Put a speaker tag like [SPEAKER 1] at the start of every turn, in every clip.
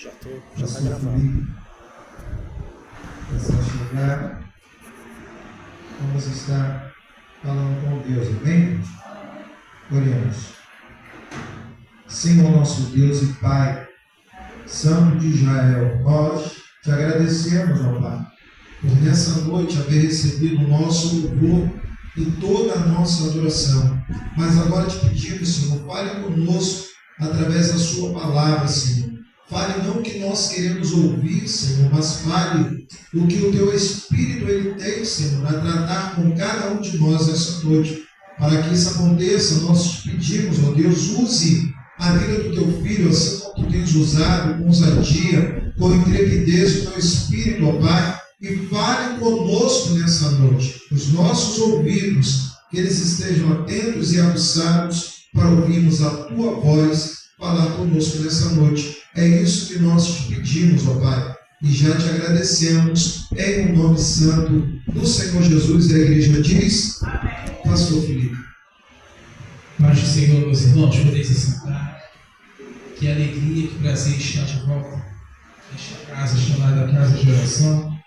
[SPEAKER 1] Já está gravando. É só chegar. Vamos estar falando com Deus, amém? Oremos. Senhor nosso Deus e Pai, Santo de Israel, nós te agradecemos, ó Pai, por nessa noite haver recebido o nosso louvor e toda a nossa adoração. Mas agora te pedimos, Senhor, fale conosco através da sua palavra, Senhor. Fale não o que nós queremos ouvir, Senhor, mas fale o que o teu Espírito ele tem, Senhor, a tratar com cada um de nós essa noite. Para que isso aconteça, nós te pedimos, ó Deus, use a vida do teu filho, assim como tu tens usado, com ousadia, com intrepidez o teu Espírito, ó Pai, e fale conosco nessa noite. Os nossos ouvidos, que eles estejam atentos e aguçados para ouvirmos a tua voz falar conosco nessa noite. É isso que nós te pedimos, ó Pai, e já te agradecemos em um nome santo do Senhor Jesus. E a igreja diz: amém. Pastor Felipe.
[SPEAKER 2] Paz do Senhor, meus irmãos, podeis assentar. Que alegria, que prazer estar de volta nesta casa chamada Casa de Oração.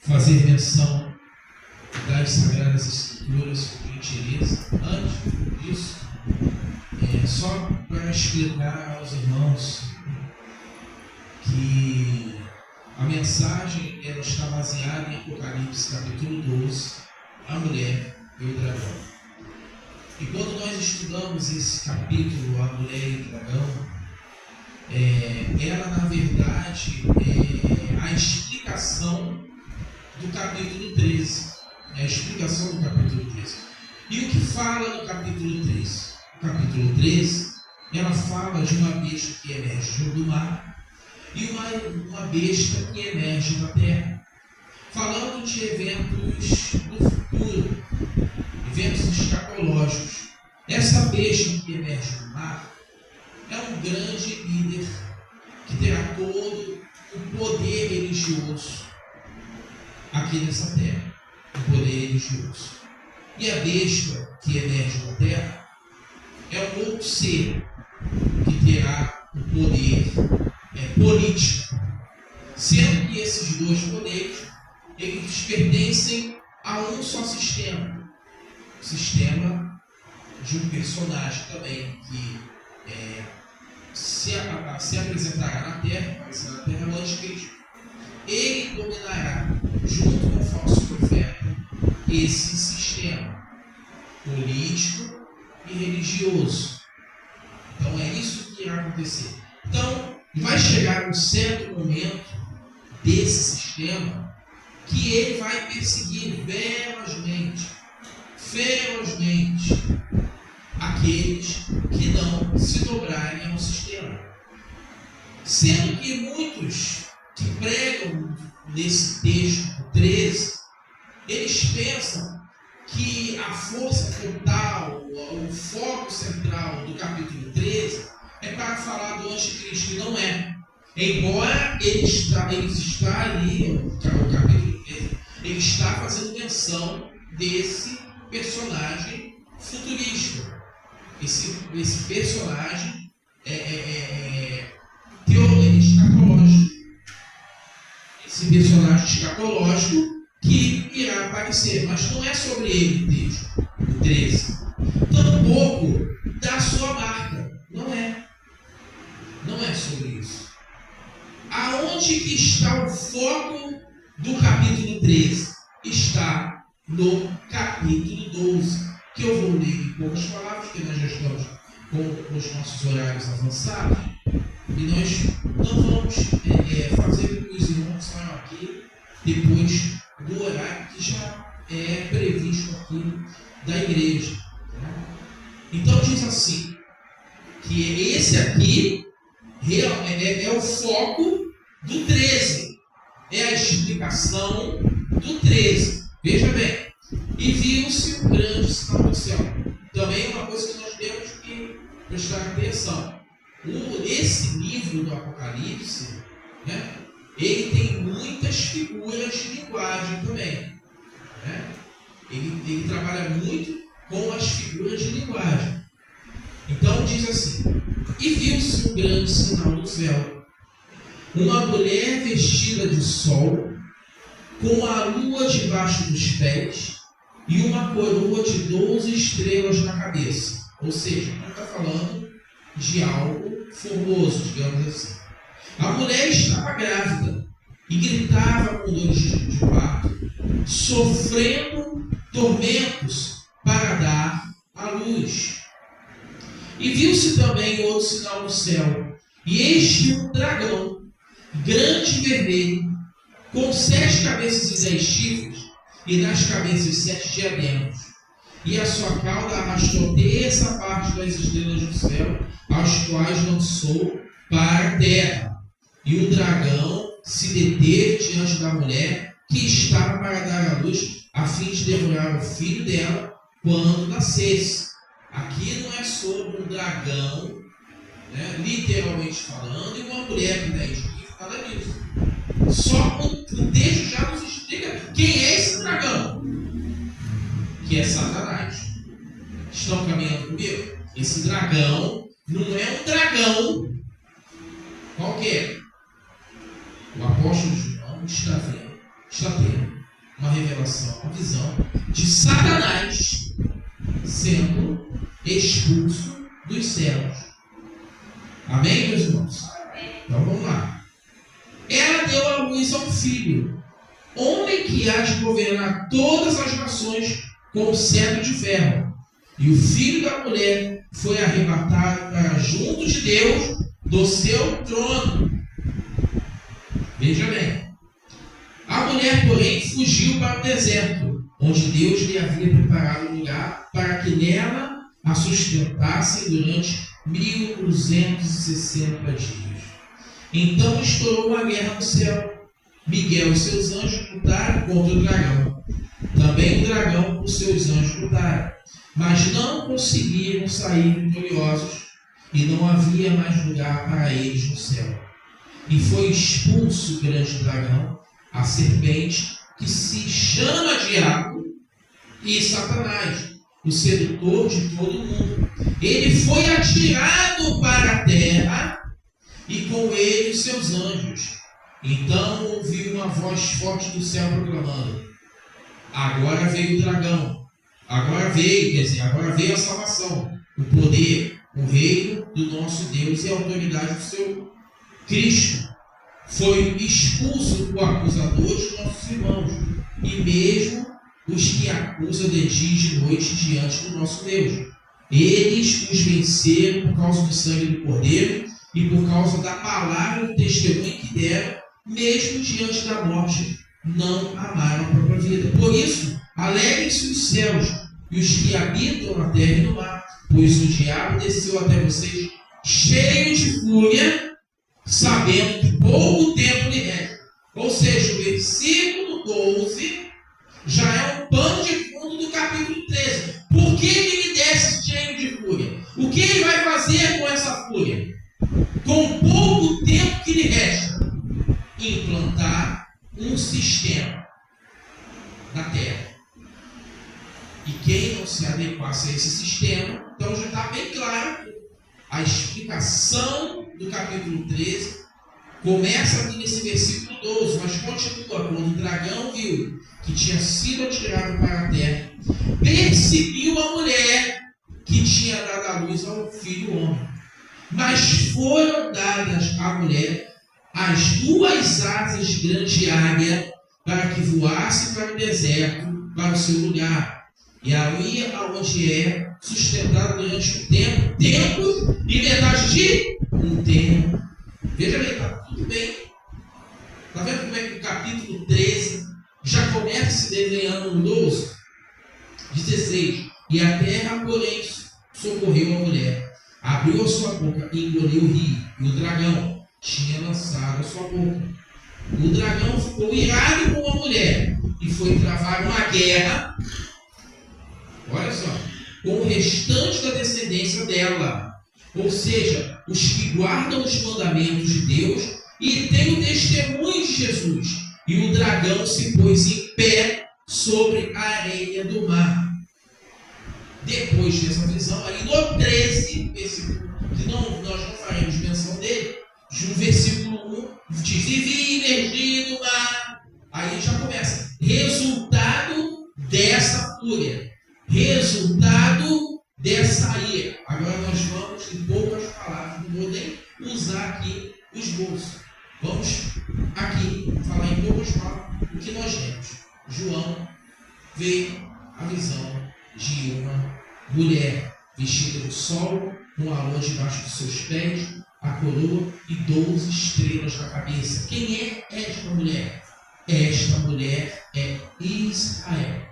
[SPEAKER 2] Fazer menção das Sagradas Escrituras, por gentileza. Antes disso, só para explicar aos irmãos que a mensagem ela está baseada em Apocalipse capítulo 12, a mulher e o dragão. E quando nós estudamos esse capítulo, a mulher e o dragão, ela na verdade é a explicação do capítulo 13. É a explicação do capítulo 13. E o que fala no capítulo 13? O capítulo 13, ela fala de uma besta que emerge do mar e uma besta que emerge da terra. Falando de eventos do futuro, eventos escatológicos. Essa besta que emerge do mar é um grande líder que terá todo o poder religioso aqui nessa terra. O poder religioso. E a besta que emerge da terra é um outro ser que terá o poder político. Sendo que esses dois poderes eles pertencem a um só sistema. O sistema de um personagem também que se apresentará na Terra, aparecerá na Terra, o anticristo. Ele dominará, junto com o falso profeta, esse sistema político e religioso. Então é isso que irá acontecer. Então vai chegar um certo momento desse sistema que ele vai perseguir ferozmente aqueles que não se dobrarem ao sistema. Sendo que muitos que pregam nesse texto 13, eles pensam que a força total, o foco central do capítulo 13 é para falar do anticristo, e não é. Embora ele está ali, o capítulo 13, ele está fazendo menção desse personagem futurista. Esse personagem escatológico. Esse personagem escatológico que irá aparecer. Mas não é sobre ele o texto, o 13. Tampouco da sua marca. Não é. Não é sobre isso. Aonde que está o foco do capítulo 13? Está no capítulo 12, que eu vou ler em poucas palavras, porque nós já estamos com os nossos horários avançados, e nós não vamos fazer com que os irmãos saiam aqui depois do horário que já é previsto aqui da igreja. Então diz assim, que esse aqui é o foco do 13, é a explicação do 13. Veja bem, e viu-se um grande sinal do céu. Também é uma coisa que nós temos que prestar atenção. Esse livro do Apocalipse, ele tem muitas figuras de linguagem também. Ele trabalha muito com as figuras de linguagem. Então diz assim: e viu-se um grande sinal no céu, uma mulher vestida de sol, com a lua debaixo dos pés e uma coroa de 12 estrelas na cabeça. Ou seja, não está falando de algo formoso, digamos assim. A mulher estava grávida e gritava com dores de parto, sofrendo tormentos para dar à luz. E viu-se também outro sinal no céu, e eis que um dragão, grande e vermelho, com 7 cabeças e 10 chifres, e nas cabeças 7 diademas, e a sua cauda arrastou terça parte das estrelas do céu, as quais lançou para a terra. E o dragão se deteve diante da mulher que estava para dar à luz, a fim de devorar o filho dela quando nascesse. Aqui não é sobre um dragão, né, literalmente falando, e uma mulher que não é nada disso. Só o texto já nos explica quem é esse dragão, que é Satanás. Estão caminhando comigo? Esse dragão não é um dragão qualquer. O apóstolo João está tendo uma revelação, uma visão de Satanás sendo expulso dos céus. Amém, meus irmãos? Então vamos lá. Ela deu à luz a um filho, homem que há de governar todas as nações com o cetro de ferro. E o filho da mulher foi arrebatado para junto de Deus do seu trono. Veja bem. A mulher, porém, fugiu para o deserto, onde Deus lhe havia preparado um lugar para que nela a sustentassem durante 1260 dias. Então estourou uma guerra no céu. Miguel e seus anjos lutaram contra o dragão. Também o dragão com seus anjos lutaram, mas não conseguiram sair vitoriosos, e não havia mais lugar para eles no céu. E foi expulso o grande dragão, a serpente, que se chama Diabo e Satanás, o sedutor de todo mundo. Ele foi atirado para a terra, e com ele os seus anjos. Então ouviu uma voz forte do céu proclamando: agora veio o dragão, agora veio a salvação, o poder, o reino do nosso Deus e a autoridade do seu Cristo. Foi expulso o acusador de nossos irmãos, e mesmo os que acusam de dia e de noite diante do nosso Deus. Eles os venceram por causa do sangue do Cordeiro e por causa da palavra do testemunho que deram, mesmo diante da morte, não amaram a própria vida. Por isso, alegrem-se os céus e os que habitam na terra e no mar, pois o diabo desceu até vocês cheio de fúria, sabendo que pouco tempo lhe resta. Ou seja, o versículo 12 já é um pano de fundo do capítulo 13. Por que ele desce cheio de fúria? O que ele vai fazer com essa fúria? Com pouco tempo que lhe resta, implantar um sistema na terra. E quem não se adequasse a esse sistema, então já está bem claro. A explicação do capítulo 13 começa aqui nesse versículo 12, mas continua quando o dragão viu que tinha sido atirado para a terra, perseguiu a mulher que tinha dado à luz ao filho homem. Mas foram dadas à mulher as 2 asas de grande águia para que voasse para o deserto, para o seu lugar, e ali aonde é sustentado durante um tempo e metade de um tempo. Veja bem, está tudo bem. Está vendo como é que o capítulo 13 já começa se desenhando no 12? 16. E a terra, porém, socorreu a mulher, abriu a sua boca e engoliu o rio, e o dragão tinha lançado a sua boca. O dragão ficou irado com a mulher e foi travar uma guerra, olha só, com o restante da descendência dela, ou seja, os que guardam os mandamentos de Deus e têm o testemunho de Jesus. E o dragão se pôs em pé sobre a areia do mar. Depois dessa visão, aí no 13, versículo, que nós não faremos menção dele, no versículo 1, diz: e vi energia no mar. Aí já começa. Resultado dessa fúria. Resultado dessa ira. Agora nós vamos, em poucas palavras, não vou nem usar aqui os bolsos. Vamos aqui falar em poucas palavras o que nós temos. João vê a visão de uma mulher vestida de sol, com a lã debaixo dos seus pés, a coroa e 12 estrelas na cabeça. Quem é esta mulher? Esta mulher é Israel,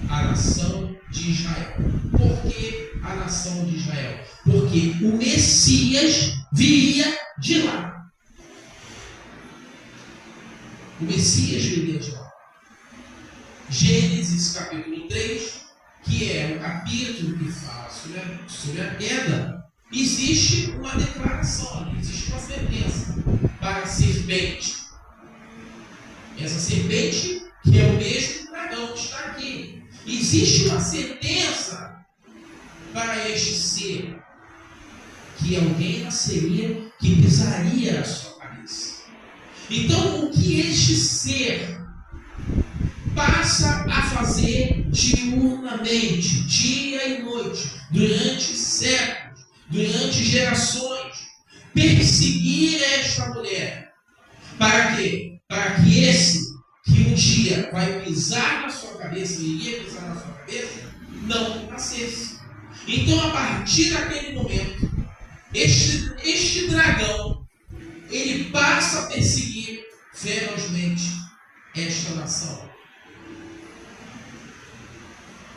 [SPEAKER 2] a nação de Israel. Por que a nação de Israel? Porque o Messias viria de lá. O Messias viria de lá. Gênesis capítulo 3, que é o capítulo que fala sobre a queda, existe uma declaração ali, existe uma sentença para a serpente. Essa serpente, que é o mesmo dragão que está aqui. Existe uma sentença para este ser, que alguém nasceria que pisaria a sua cabeça. Então, o que este ser passa a fazer diurnamente, dia e noite, durante séculos, durante gerações, perseguir esta mulher. Para quê? Para que esse que um dia vai pisar na sua cabeça, iria pisar na sua cabeça, não nascesse. Então, a partir daquele momento, este dragão, ele passa a perseguir ferozmente esta nação.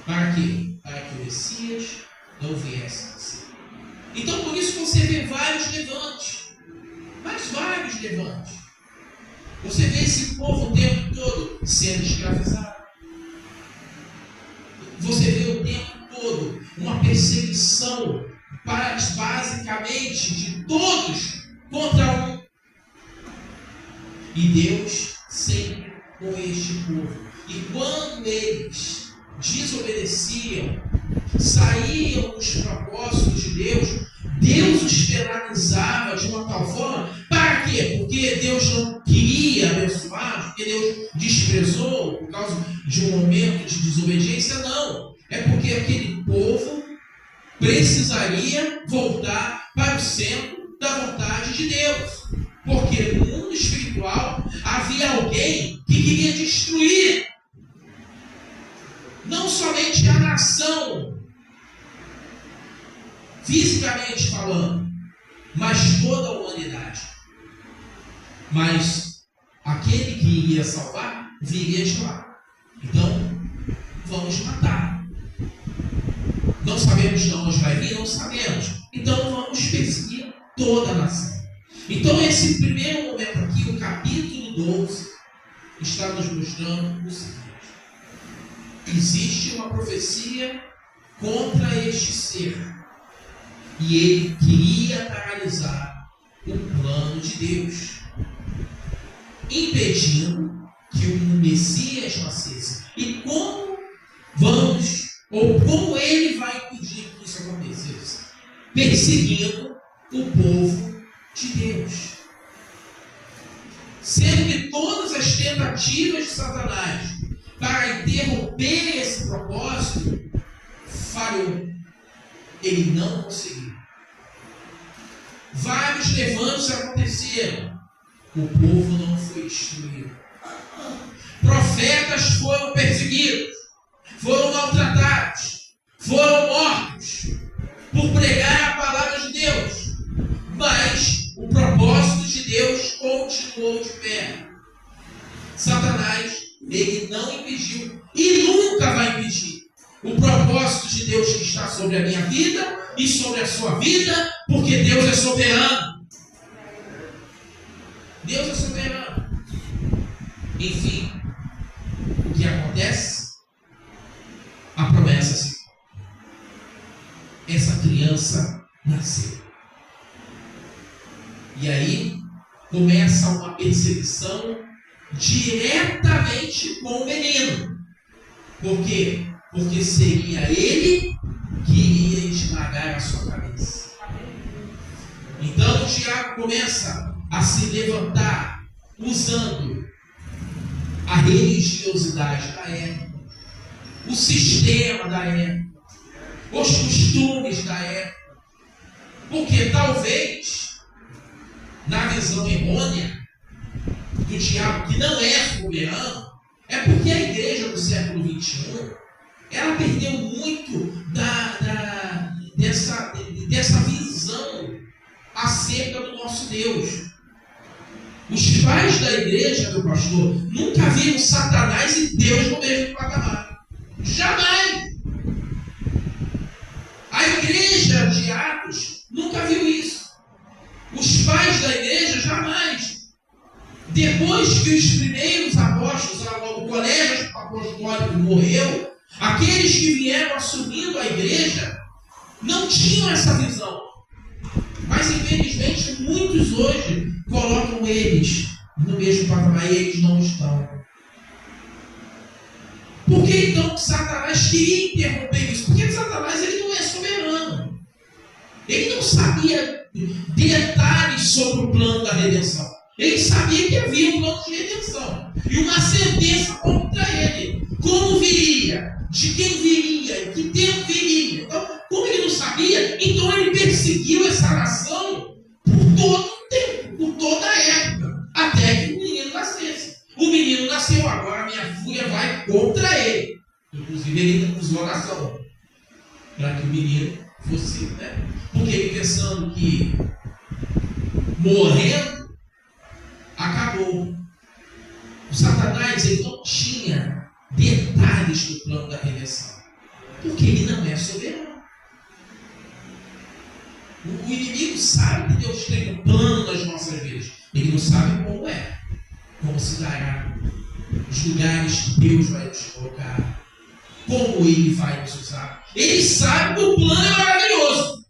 [SPEAKER 2] Para quê? Para que o Messias não viesse a nascer. Então, por isso você vê vários levantes. Mas vários levantes. Você vê esse povo o tempo todo sendo escravizado. Você vê o tempo todo uma perseguição basicamente de todos contra um. E Deus sempre com este povo. E quando eles desobedeciam, saíam dos propósitos de Deus, Deus os penalizava de uma tal forma. Para quê? Porque Deus não queria abençoar, porque Deus desprezou por causa de um momento de desobediência. Não. É porque aquele povo precisaria voltar para o centro da vontade de Deus. Porque no mundo espiritual havia alguém que queria destruir não somente a nação, fisicamente falando, mas toda a humanidade. Mas aquele que iria salvar, viria de lá. Então, vamos matar. Não sabemos de onde vai vir, não sabemos. Então, vamos perseguir toda a nação. Então, esse primeiro momento aqui, o capítulo 12, está nos mostrando o seguinte. Existe uma profecia contra este ser. E ele queria paralisar o plano de Deus, impedindo que o Messias nascesse. E como ele vai impedir que isso acontecesse? Perseguindo o povo de Deus. Sendo que todas as tentativas de Satanás para interromper esse propósito falhou. Ele não conseguiu. Vários levantes aconteceram. O povo não foi destruído. Profetas foram perseguidos, foram maltratados, foram mortos por pregar a palavra de Deus. Mas o propósito de Deus continuou de pé. Satanás, ele não impediu e nunca vai impedir o propósito de Deus que está sobre a minha vida e sobre a sua vida, porque Deus é soberano. Deus é soberano. Enfim, o que acontece? A promessa se cumpre. Essa criança nasceu. E aí começa uma perseguição diretamente com o menino. Por quê? porque seria ele que iria esmagar a sua cabeça. Então o diabo começa a se levantar usando a religiosidade da época, o sistema da época, os costumes da época, porque talvez, na visão errônea do diabo, que não é soberano, é porque a igreja do século XXI, ela perdeu muito dessa visão acerca do nosso Deus. Os pais da igreja, meu pastor, nunca viram Satanás e Deus no mesmo patamar. Jamais! A igreja de Atos nunca viu isso. Os pais da igreja, jamais. Depois que os primeiros apóstolos, o colégio apostólico morreu, aqueles que vieram assumindo a igreja não tinham essa visão. Mas infelizmente muitos hoje colocam eles no mesmo patamar e eles não estão. Por que então Satanás queria interromper isso? Porque Satanás ele não é soberano. Ele não sabia detalhes sobre o plano da redenção. Ele sabia que havia um plano de redenção e uma sentença contra ele. Como viria? De quem viria? Em que tempo viria? Então, como ele não sabia, então ele perseguiu essa nação por todo o tempo, por toda a época, até que o menino nascesse. O menino nasceu, agora a minha fúria vai contra ele. Inclusive ele usou a nação para que o menino fosse, né? Porque ele pensando que morrendo acabou. O Satanás ele não tinha detalhes do plano da redenção, porque ele não é soberano. O inimigo sabe que Deus tem um plano nas nossas vidas, ele não sabe como é, como se dará, os lugares que Deus vai nos colocar, como ele vai nos usar. Ele sabe que o plano é maravilhoso,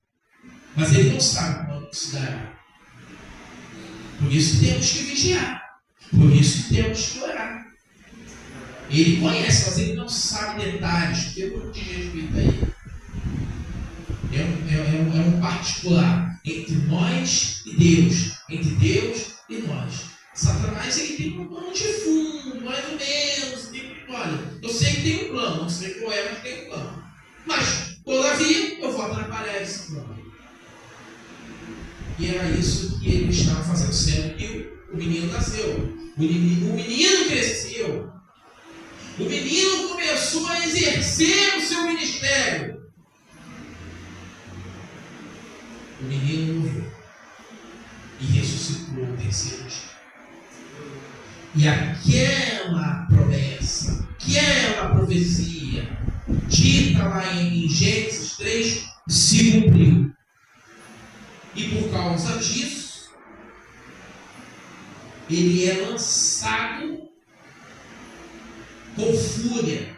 [SPEAKER 2] mas ele não sabe quando se dará. Por isso temos que vigiar. Por isso temos que orar. Ele conhece, mas ele não sabe detalhes, porque não diz respeito a ele. É um particular entre nós e Deus, entre Deus e nós. Satanás ele tem um plano de fundo, mais ou menos. Olha, eu sei que tem um plano, não sei qual é, mas tem um plano. Mas, todavia, eu vou atrapalhar esse plano. E era isso que ele estava fazendo, sendo que o menino nasceu, o menino cresceu, o menino começou a exercer o seu ministério. O menino morreu e ressuscitou no terceiro dia. E aquela promessa, aquela profecia, dita lá em Gênesis 3, se cumpriu. E por causa disso, ele é lançado com fúria,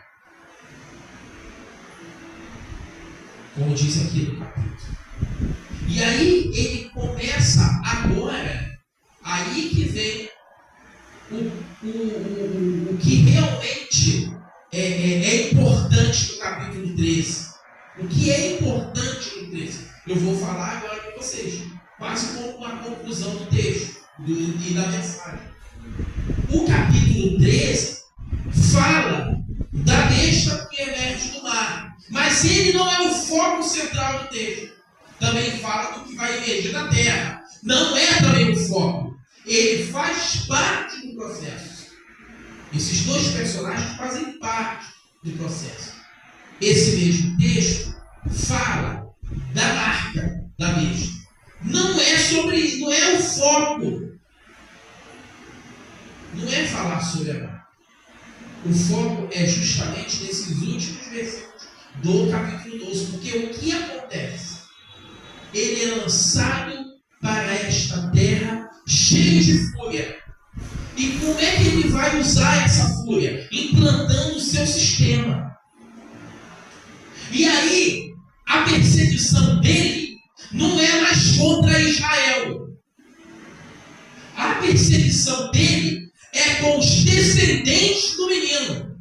[SPEAKER 2] como diz aqui no capítulo. E aí ele começa agora, aí que vem o que realmente é importante no capítulo 13. O que é importante no 13? Eu vou falar agora com vocês, quase como uma conclusão do texto e da mensagem. O capítulo 13 fala da besta que emerge do mar, mas ele não é o foco central do texto. Também fala do que vai emergir da terra. Não é também o foco. Ele faz parte do processo. Esses dois personagens fazem parte do processo. Esse mesmo texto fala da marca da besta. Não é o foco. Não é falar sobre a marca. O foco é justamente nesses últimos versículos do capítulo 12. Porque o que acontece? Ele é lançado para esta terra cheio de fúria. E como é que ele vai usar essa fúria? Implantando o seu sistema. E aí, a perseguição dele não é mais contra Israel. A perseguição dele é com os descendentes do menino.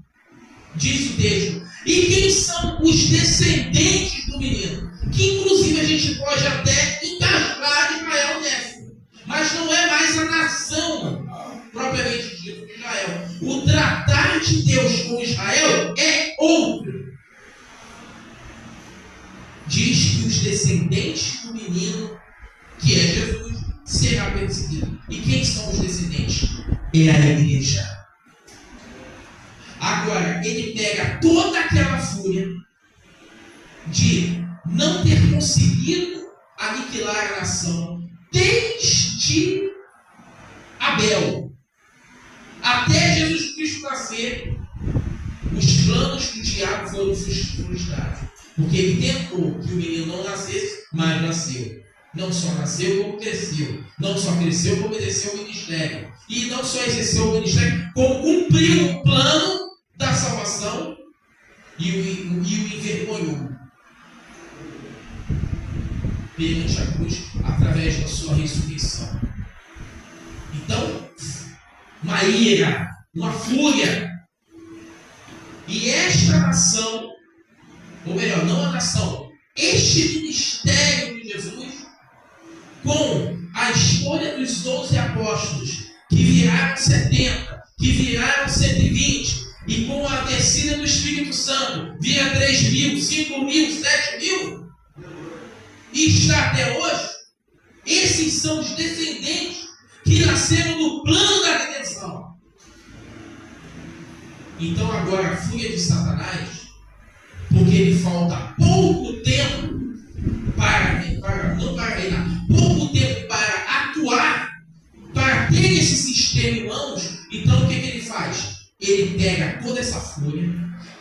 [SPEAKER 2] Diz o texto: E quem são os descendentes do menino? Que inclusive a gente pode até encaixar Israel nessa. Mas não é mais a nação propriamente dita de Israel. O tratar de Deus com Israel é outro. Diz que os descendentes do menino, que é Jesus, será perseguido. E quem são os descendentes? É a igreja. Agora, ele pega toda aquela fúria de não ter conseguido aniquilar a nação desde Abel até Jesus Cristo nascer. Os planos do diabo foram frustrados, porque ele tentou que o menino não nascesse, mas nasceu. Não só nasceu, como cresceu. Não só cresceu, como exerceu o ministério. E não só exerceu o ministério, como cumpriu o plano da salvação e o envergonhou perante a cruz através da sua ressurreição. Então, uma ira, uma fúria. E esta nação, ou melhor, não a nação, este ministério de Jesus, com a escolha dos 12 apóstolos, que viraram 70, que viraram 120, e com a descida do Espírito Santo, vira 3.000, 5.000, 7.000, e está até hoje. Esses são os descendentes que nasceram no plano da redenção. Então agora a fúria de Satanás, porque ele falta pouco tempo pouco tempo para atuar, para ter esse sistema em mãos. Então o que ele faz? Ele pega toda essa fúria,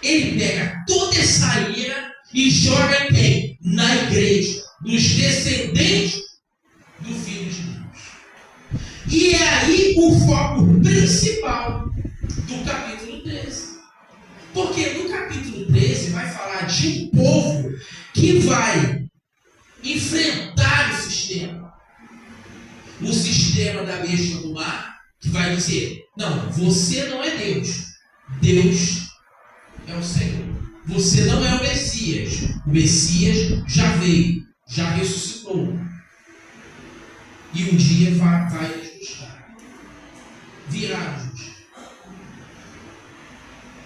[SPEAKER 2] ele pega toda essa ira e joga em quem? Na igreja, nos descendentes do Filho de Deus. E é aí o foco principal do capítulo 13. Porque no capítulo 13 vai falar de um povo que vai enfrentar o sistema. O sistema da besta do mar, que vai dizer: não, você não é Deus. Deus é o Senhor. Você não é o Messias. O Messias já veio, já ressuscitou. E um dia vai nos buscar. Virá nos buscar.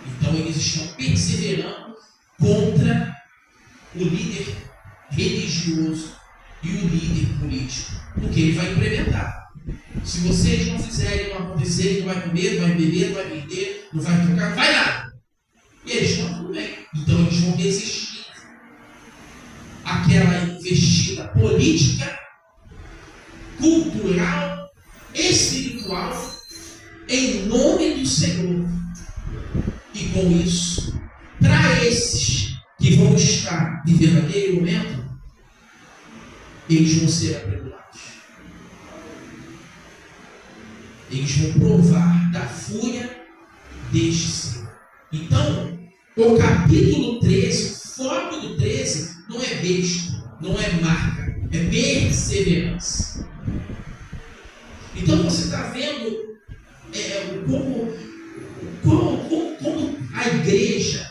[SPEAKER 2] Então eles estão perseverando contra o líder religioso e o líder político. Porque ele vai implementar. Se vocês não fizerem, não acontecerem, não vai comer, não vai beber, não vai vender, não vai trocar, não vai nada. E eles estão tudo bem. Então eles vão resistir àquela investida política, cultural, espiritual, em nome do Senhor. E com isso, para esses que vão estar vivendo aquele momento, eles vão ser atribulados. Eles vão provar da fúria deste Senhor. Então, o capítulo 13, o foco do 13, não é besta, não é marca, é perseverança. Então você está vendo como a igreja,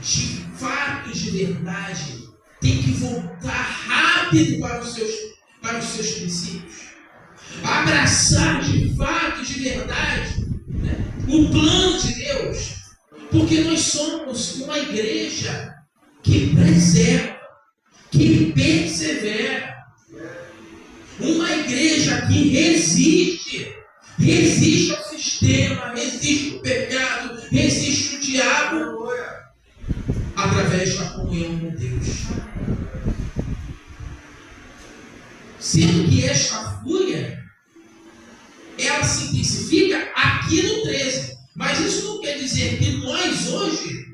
[SPEAKER 2] de fato, de verdade, tem que voltar rápido para os seus princípios. Abraçar de fato, de verdade, né, o plano de Deus. Porque nós somos uma igreja que preserva, que persevera. Uma igreja que resiste ao sistema, resiste ao pecado, resiste ao diabo, através da comunhão com Deus. Sendo que esta fúria, ela se intensifica aqui no 13. Mas isso não quer dizer que nós hoje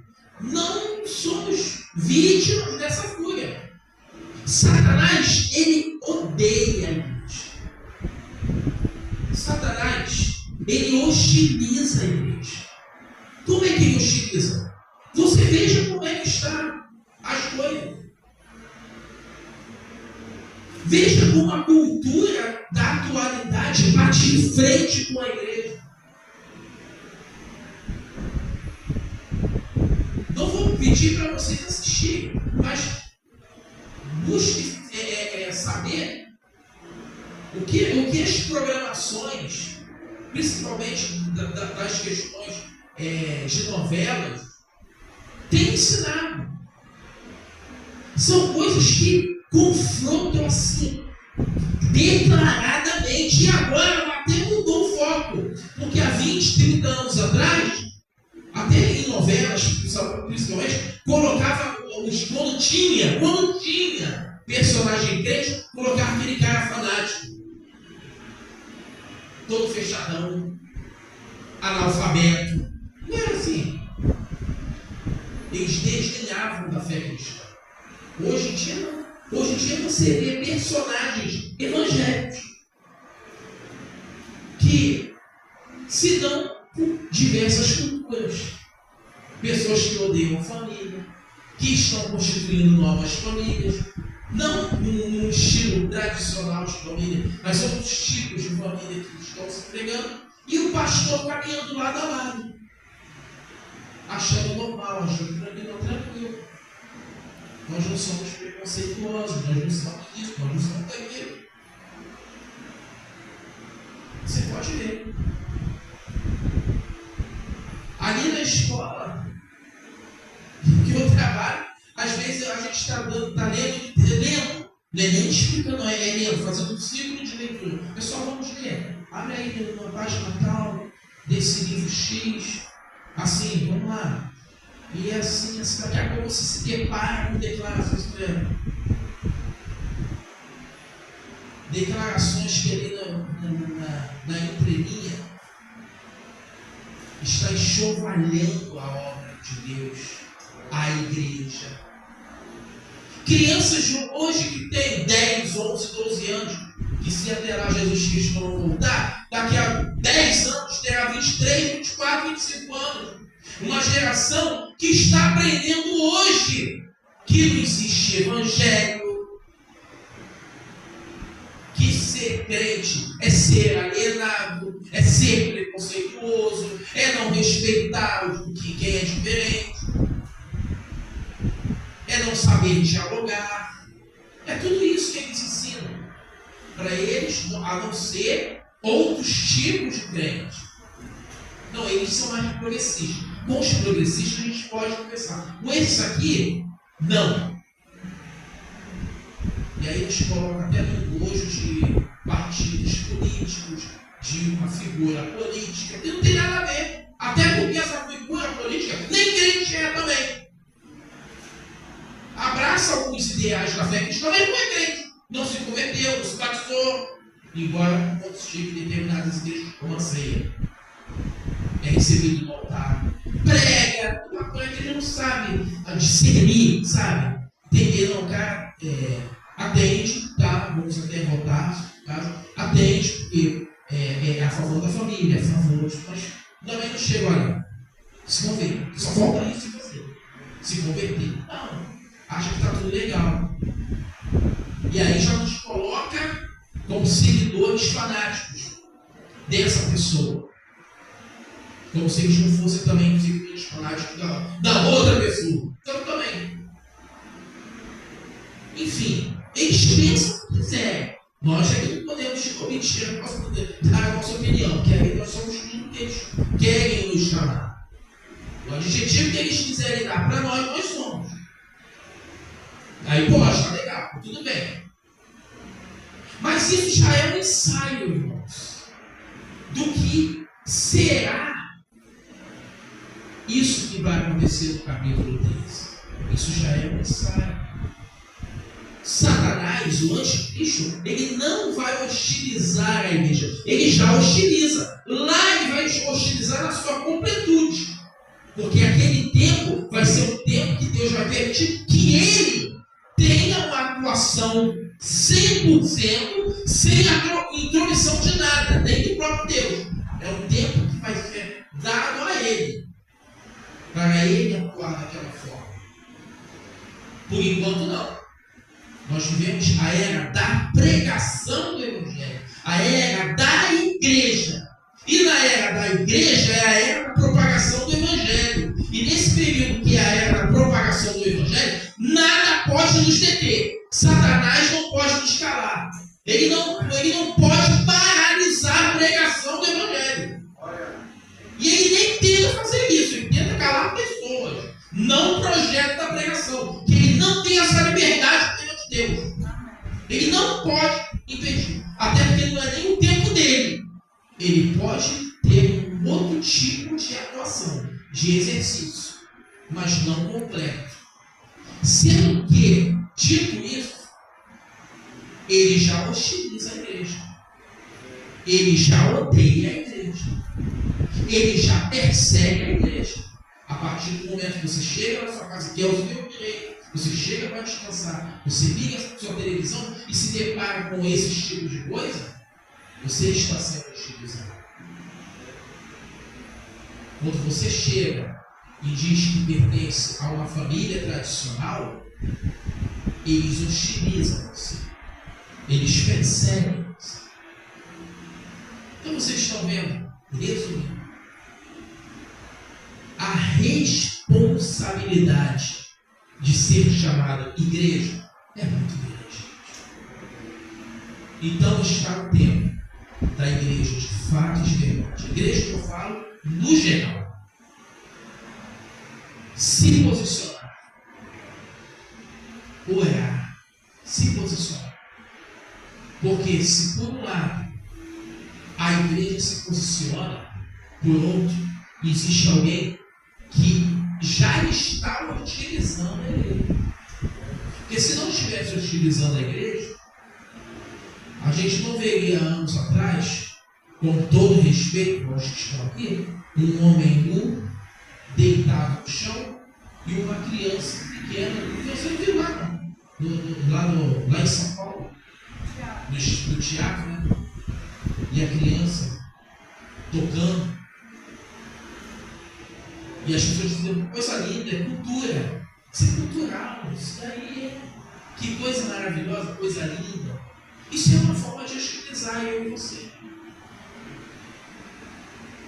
[SPEAKER 2] não somos vítimas dessa fúria. Satanás, ele odeia a igreja. Satanás, ele hostiliza a igreja. Como é que ele hostiliza? Você veja como é que está as coisas. Veja como a cultura da atualidade bate de frente com a igreja. pedir para vocês assistirem, mas busque saber o que as programações, principalmente das questões de novelas, têm ensinado. São coisas que confrontam assim, declaradamente. E agora até mudou o foco, porque há 20, 30 anos atrás, até em novelas, principalmente, colocava quando tinha personagem crente, colocava aquele cara fanático, todo fechadão, analfabeto. Não era assim. Eles desdenhavam da fé cristã. Hoje em dia não. Hoje em dia você vê personagens evangélicos que se dão por diversas culturas. Pessoas que odeiam a família, que estão constituindo novas famílias, não num estilo tradicional de família, mas outros tipos de família que estão se pregando, e o pastor caminhando lado a lado, achando normal, achando tranquilo. Nós não somos preconceituosos, nós não somos isso, nós não somos aquilo. Você pode ver. Ali na escola, que eu trabalho, às vezes a gente está lendo, não é nem explicando, não é lendo, fazendo um ciclo de leitura. Pessoal, vamos ler. Abre aí na página tal, desse livro X, assim, vamos lá. E assim, daqui a pouco você se depara com declarações que ali na entrelinha está enxovalhando a obra de Deus, a igreja. Crianças de hoje que têm 10, 11, 12 anos, que se aterá Jesus Cristo quando voltar, daqui a 10 anos terá 23, 24, 25 anos. Uma geração que está aprendendo hoje que não existe evangelho, que ser crente é ser alienado, é ser preconceituoso, é não respeitar quem é diferente, é não saber dialogar. É tudo isso que eles ensinam para eles, a não ser outros tipos de crentes. Não, eles são mais progressistas. Com os progressistas a gente pode conversar. Com esses aqui, não. E aí eles colocam até no bojo de partidos políticos, de uma figura política, que não tem nada a ver. Até porque essa figura política nem crente é também. Abraça alguns ideais da fé cristã, mas não é crente. Não se converteu, não se batizou. Embora outros tipos de determinadas igrejas, como a ceia, é recebido no altar. Prega, uma coisa que ele não sabe discernir, sabe? Entender, não, cara, atende, tá? Vamos até voltar, tá? Atende, porque é a favor da família, é a favor de... Mas também não chega, olha, se converter. Só falta isso em você. Se converter. Não, acha que está tudo legal. E aí já nos coloca como seguidores fanáticos dessa pessoa. Como se eles não fossem também seguidores fanáticos da outra pessoa. Então também. Enfim, eles pensam o que quiser. Nós aqui não podemos omitir dar a nossa opinião, porque aí nós somos tudo que eles querem nos chamar. O adjetivo que eles quiserem dar para nós, nós somos. Aí, pô, está legal, tudo bem. Mas isso já é um ensaio, irmãos, do que será isso que vai acontecer no capítulo 13. Isso já é um ensaio. Satanás, o anticristo, ele não vai hostilizar a igreja. Ele já hostiliza. Lá ele vai hostilizar na sua completude. Porque aquele tempo vai ser um tempo que Deus vai permitir que ele tenha uma atuação 100% sem a intromissão de nada, nem do próprio Deus. É um tempo que vai ser dado a ele, para ele atuar daquela forma. Por enquanto não. Nós vivemos a era da pregação do Evangelho, a era da igreja. E na era da igreja é a era da propagação do Evangelho. E nesse período que é a era da propagação Ele não pode paralisar a pregação do Evangelho. E ele nem tenta fazer isso, ele tenta calar pessoas. Não projeta a pregação, que ele não tem essa liberdade diante de Deus. Ele não pode impedir, até porque não é nem o tempo dele. Ele pode ter um outro tipo de atuação, de exercício, mas não completo. Sendo que, dito isso, ele já hostiliza a igreja. Ele já odeia a igreja. Ele já persegue a igreja. A partir do momento que você chega na sua casa, que é o seu direito, você chega para descansar, você liga a sua televisão e se depara com esse tipo de coisa, você está sendo hostilizado. Quando você chega e diz que pertence a uma família tradicional, eles hostilizam você. Eles perseguem você. Então vocês estão vendo, resumindo, a responsabilidade de ser chamada igreja é muito grande. Então está o tempo da igreja de fato e de verdade. Igreja que eu falo no geral. Se posicionar. Orar. Se posicionar. Porque se por um lado a igreja se posiciona, por outro, existe alguém que já está utilizando a igreja. Porque se não estivesse utilizando a igreja, a gente não veria anos atrás, com todo respeito aos que estão aqui, um homem nu, deitado no chão, e uma criança pequena, que você viu lá em São Paulo, no teatro, né? E a criança tocando. E as pessoas dizem, coisa linda, é cultura. Isso é cultural, isso daí é. Que coisa maravilhosa, coisa linda. Isso é uma forma de hostilizar eu e você.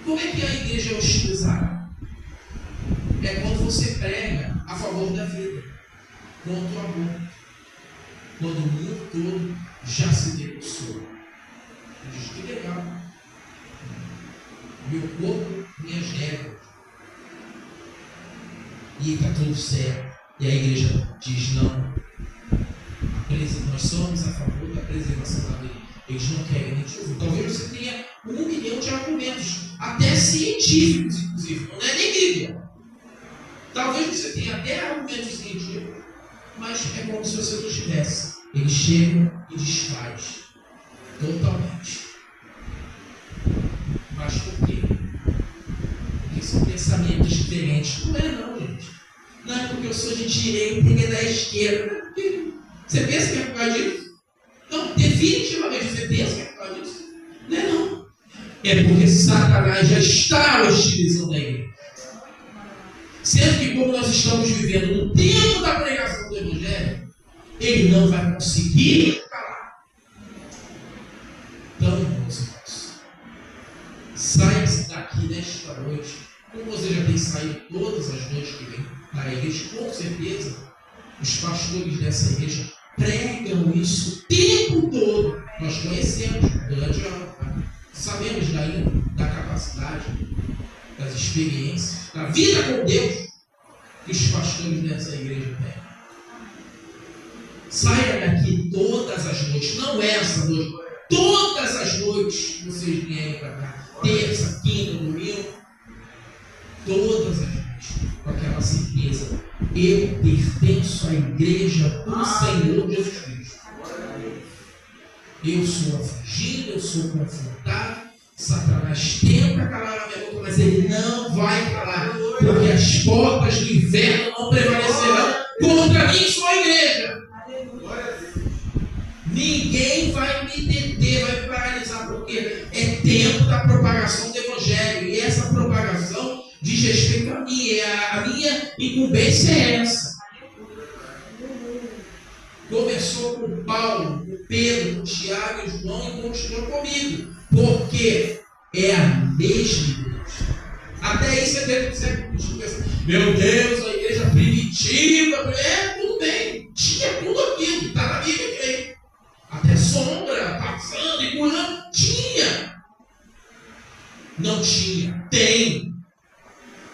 [SPEAKER 2] Como é que a igreja é hostilizada? É quando você prega a favor da vida, contra o amor. Quando o mundo todo já se debruçou. Diz que legal. Meu corpo, minhas regras. E está tudo certo. E a igreja diz não. Nós somos a favor da preservação da vida. Eles não querem nem te ouvir. Talvez você tenha 1 milhão de argumentos, até científicos, inclusive. Não é nem Bíblia. Talvez você tenha até argumentos científicos, mas é como se você não tivesse. Eles chegam e desfaz. Totalmente. Mas por quê? Porque são pensamentos diferentes. Não é não, gente. Não é porque eu sou de direita e ele é da esquerda. Você pensa que é por causa disso? Não, definitivamente você pensa que é por causa disso. Não é não. É porque Satanás já está hostilizando a igreja. Sendo que como nós estamos vivendo no tempo da pregação do Evangelho, ele não vai conseguir calar. Então, irmãos, saia daqui nesta noite, como você já tem saído todas as noites que vem para a igreja, com certeza, os pastores dessa igreja pregam isso o tempo todo. Nós conhecemos durante o ano, sabemos da capacidade, das experiências, da vida com Deus que os pastores dessa igreja têm. Saia daqui todas as noites, não essa noite, todas as noites que vocês vierem para cá, terça, quinta, domingo, todas as noites, com aquela certeza: eu pertenço à igreja do Senhor Jesus Cristo. Eu sou afligido, eu sou confrontado. Satanás tenta calar a minha boca, mas ele não vai calar, porque as portas do inferno não prevalecerão contra mim e sua igreja. Ninguém vai me deter, vai me paralisar, porque é tempo da propagação do Evangelho, e essa propagação diz respeito a mim. A minha incumbência é essa. Começou com Paulo, com Pedro, com Tiago e João e continua comigo, porque é a mesma igreja. Até isso é dentro do século XX. Meu Deus, a igreja primitiva, tudo bem, tinha tudo aquilo, está na Bíblia. Até sombra, Biporã tinha. Não tinha. Tem.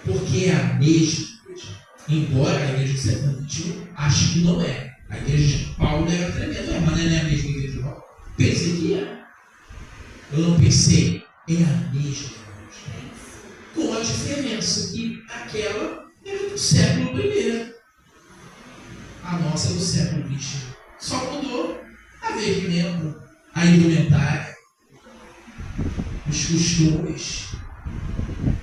[SPEAKER 2] Porque é a mesma coisa. Embora a igreja de século XXI ache que não é. A igreja de Paulo era tremenda, mas não é a mesma igreja de Paulo. Pensei que é. Eu não pensei. É a mesma igreja. Com a diferença que aquela era do século I. A nossa é do século XX. Só mudou a vestimenta, a indumentária, os costumes,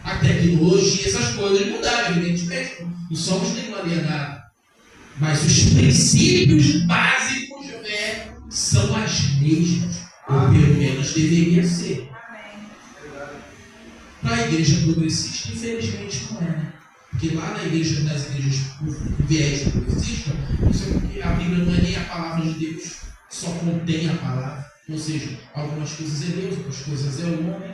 [SPEAKER 2] a tecnologia, essas coisas mudaram, evidentemente. Não somos nenhum alienado. Mas os princípios básicos de fé são as mesmas. Ou pelo menos deveria ser. Para a igreja progressista, infelizmente não é, né? Porque lá nas igrejas por viés progressista, a Bíblia não é nem a palavra de Deus, só contém a palavra. Ou seja, algumas coisas é Deus, outras coisas é o homem,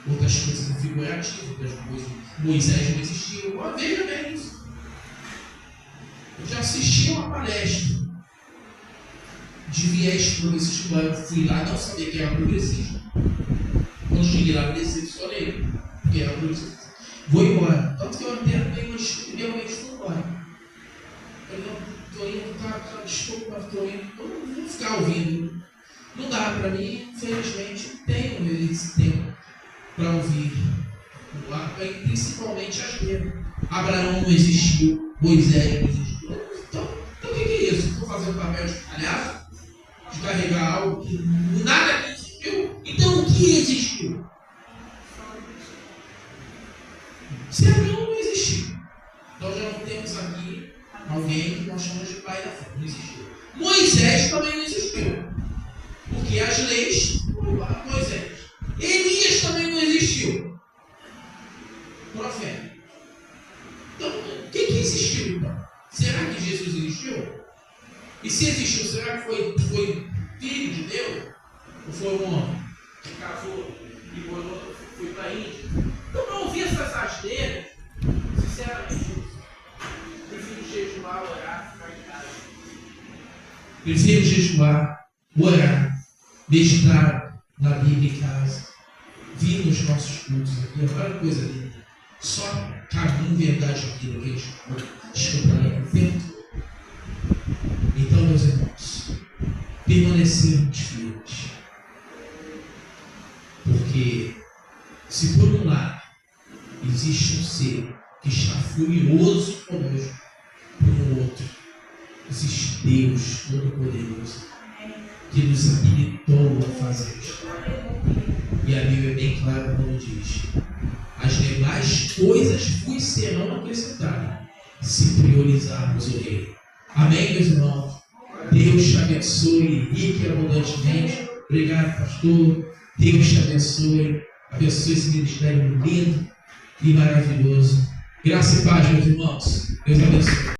[SPEAKER 2] outras coisas é figurativo, outras coisas Moisés não existiu. Veja bem isso. Eu já assisti uma palestra de viés progressista. Eu fui lá, não sabia que era progressista. Quando cheguei lá, me decepcionei, porque era progressista. Vou embora. Tanto que eu até tenho realmente estou embora. Eu não estou indo, estou indo, eu não vou ficar ouvindo. Não dá para mim, infelizmente, tenho esse tempo para ouvir. Principalmente as mesmas. Abraão não existiu, Moisés não existiu. Então o que é isso? Estou fazendo papel de palhaço? De carregar algo que nada que existiu? Então o que existiu? Se Abraão não existiu, nós já não temos aqui alguém que nós chamamos de pai da fé. Não existiu. Moisés também não existiu. Porque as leis, Moisés. Elias também não existiu. Profeta. Então, o que existiu então? Será que Jesus existiu? E se existiu, será que foi filho de Deus? Ou foi um homem que casou e foi para a Índia? Então, para ouvir essas asneiras, sinceramente, prefiro jejuar, orar, ficar em casa. Prefiro jejuar, orar, meditar na Bíblia em casa, vir nos nossos cultos aqui. Agora, coisa linda. Só caminho, verdade e vida que a gente escutar o tempo. Então, meus irmãos, permanecermos firmes. Porque, se por um lado existe um ser que está furioso conosco, por um outro existe Deus Todo-Poderoso que nos habilitou a fazer isso. E a Bíblia é bem clara quando diz: as demais coisas vos serão acrescentadas, se priorizarmos o Rei. Amém, meus irmãos? Deus te abençoe rique e abundantemente. Obrigado, pastor. Deus te abençoe. Abençoe esse ministério lindo e maravilhoso. Graça e paz, meus irmãos. Deus abençoe.